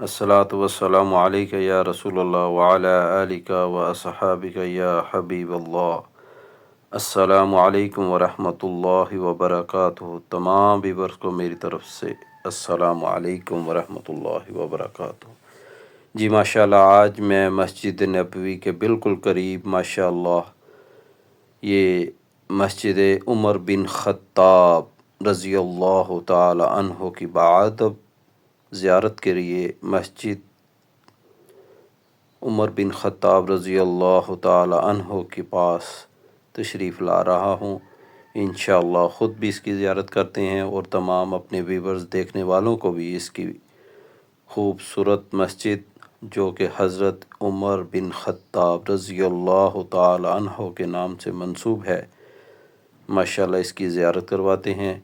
الصلاۃ والسلام علیک یا رسول اللہ وعلی آلک و اصحابک یا حبیب اللہ۔ السلام علیکم ورحمۃ اللہ وبرکاتہ۔ تمام ویورز کو میری طرف سے السلام علیکم ورحمۃ اللہ وبرکاتہ۔ جی ماشاءاللہ، آج میں مسجد نبوی کے بالکل قریب ماشاءاللہ یہ مسجد عمر بن خطاب رضی اللہ تعالی عنہ کی بعد زیارت کے لیے مسجد عمر بن خطاب رضی اللہ تعالی عنہ کے پاس تشریف لا رہا ہوں۔ انشاءاللہ خود بھی اس کی زیارت کرتے ہیں اور تمام اپنے ویورز دیکھنے والوں کو بھی اس کی خوبصورت مسجد جو کہ حضرت عمر بن خطاب رضی اللہ تعالی عنہ کے نام سے منسوب ہے، ماشاءاللہ اس کی زیارت کرواتے ہیں۔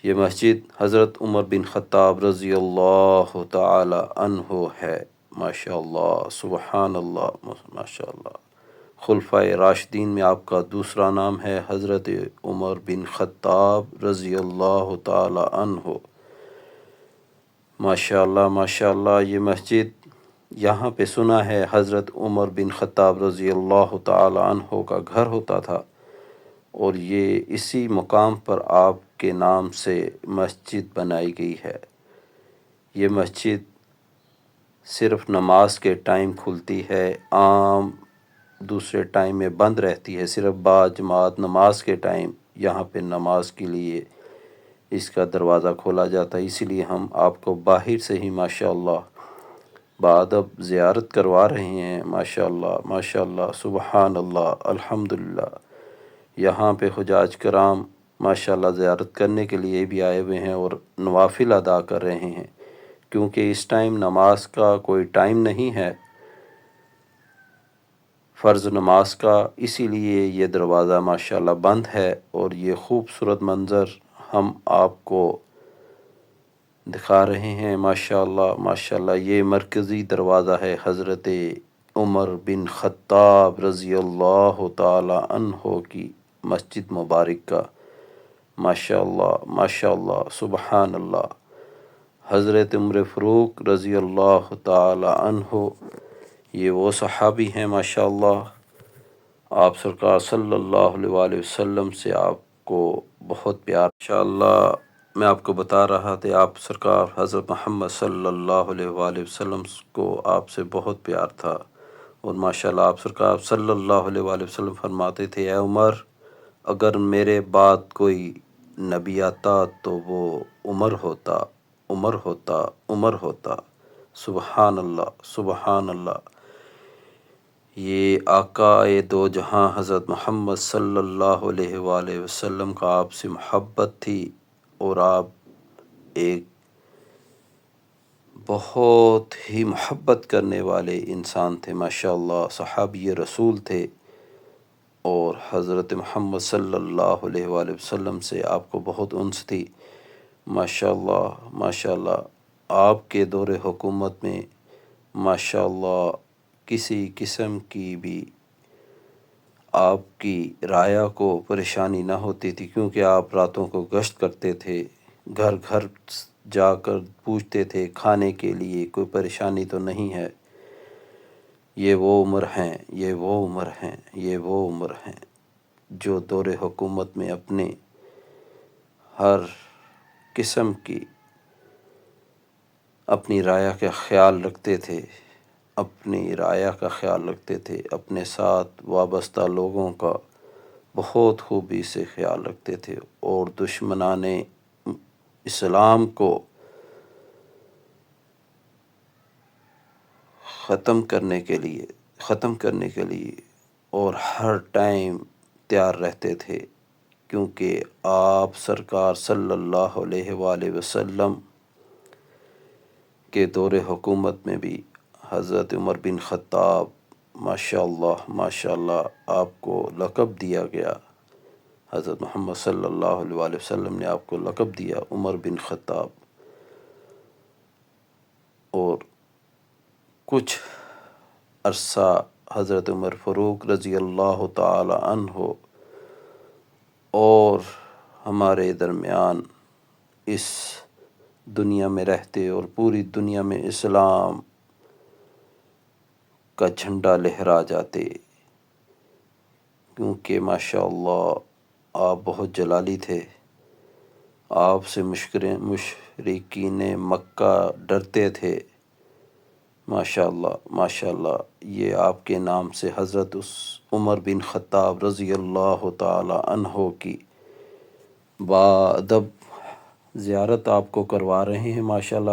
یہ مسجد حضرت عمر بن خطاب رضی اللہ تعالی عنہ ہے۔ ماشاءاللہ، سبحان اللہ، ماشاءاللہ۔ خلفائے راشدین میں آپ کا دوسرا نام ہے حضرت عمر بن خطاب رضی اللہ تعالی عنہ۔ ماشاءاللہ ماشاءاللہ، یہ مسجد یہاں پہ سنا ہے حضرت عمر بن خطاب رضی اللہ تعالی عنہ کا گھر ہوتا تھا، اور یہ اسی مقام پر آپ کے نام سے مسجد بنائی گئی ہے۔ یہ مسجد صرف نماز کے ٹائم کھلتی ہے، عام دوسرے ٹائم میں بند رہتی ہے۔ صرف باجماعت نماز کے ٹائم یہاں پہ نماز کے لیے اس کا دروازہ کھولا جاتا ہے، اسی لیے ہم آپ کو باہر سے ہی ماشاءاللہ بادب زیارت کروا رہے ہیں۔ ماشاءاللہ ماشاءاللہ، سبحان اللہ، الحمدللہ۔ یہاں پہ حجاج کرام ماشاءاللہ زیارت کرنے کے لیے بھی آئے ہوئے ہیں اور نوافل ادا کر رہے ہیں، کیونکہ اس ٹائم نماز کا کوئی ٹائم نہیں ہے، فرض نماز کا، اسی لیے یہ دروازہ ماشاءاللہ بند ہے۔ اور یہ خوبصورت منظر ہم آپ کو دکھا رہے ہیں۔ ماشاءاللہ ماشاءاللہ، یہ مرکزی دروازہ ہے حضرت عمر بن خطاب رضی اللہ تعالی عنہ کی مسجد مبارک کا۔ ماشاءاللہ ماشاءاللہ، سبحان اللہ۔ حضرت عمر فاروق رضی اللہ تعالی عنہ، یہ وہ صحابی ہیں ماشاءاللہ، آپ سرکار صلی اللہ علیہ وآلہ وسلم سے آپ کو بہت پیار۔ ماشاءاللہ میں آپ کو بتا رہا تھا، آپ سرکار حضرت محمد صلی اللہ علیہ وآلہ وسلم کو آپ سے بہت پیار تھا، اور ماشاءاللہ آپ سرکار صلی اللہ علیہ وآلہ وسلم فرماتے تھے، اے عمر، اگر میرے بعد کوئی نبی آتا تو وہ عمر ہوتا، عمر ہوتا، عمر ہوتا۔ سبحان اللہ سبحان اللہ۔ یہ آقائے دو جہاں حضرت محمد صلی اللہ علیہ وآلہ وسلم کا آپ سے محبت تھی، اور آپ ایک بہت ہی محبت کرنے والے انسان تھے ماشاءاللہ، صحابی رسول تھے، اور حضرت محمد صلی اللہ علیہ وآلہ وسلم سے آپ کو بہت انس تھی۔ ماشاءاللہ ماشاءاللہ، آپ کے دور حکومت میں ماشاءاللہ کسی قسم کی بھی آپ کی رعایا کو پریشانی نہ ہوتی تھی، کیونکہ آپ راتوں کو گشت کرتے تھے، گھر گھر جا کر پوچھتے تھے کھانے کے لیے کوئی پریشانی تو نہیں ہے۔ یہ وہ عمر ہیں، یہ وہ عمر ہیں، یہ وہ عمر ہیں جو دور حکومت میں اپنے ہر قسم کی اپنی رعایا کا خیال رکھتے تھے، اپنی رعایا کا خیال رکھتے تھے، اپنے ساتھ وابستہ لوگوں کا بہت خوبی سے خیال رکھتے تھے، اور دشمنان اسلام کو ختم کرنے کے لیے اور ہر ٹائم تیار رہتے تھے، کیونکہ آپ سرکار صلی اللہ علیہ وآلہ وسلم کے دور حکومت میں بھی حضرت عمر بن خطاب ماشاءاللہ ماشاءاللہ آپ کو لقب دیا گیا، حضرت محمد صلی اللہ علیہ وآلہ وسلم نے آپ کو لقب دیا عمر بن خطاب۔ اور کچھ عرصہ حضرت عمر فاروق رضی اللہ تعالی عنہ اور ہمارے درمیان اس دنیا میں رہتے اور پوری دنیا میں اسلام کا جھنڈا لہرا جاتے، کیونکہ ماشاءاللہ آپ بہت جلالی تھے۔ آپ سے مشرکین مکہ ڈرتے تھے۔ ماشاءاللہ ماشاءاللہ، یہ آپ کے نام سے حضرت عمر بن خطاب رضی اللہ تعالی عنہ کی بادب زیارت آپ کو کروا رہے ہیں ماشاءاللہ۔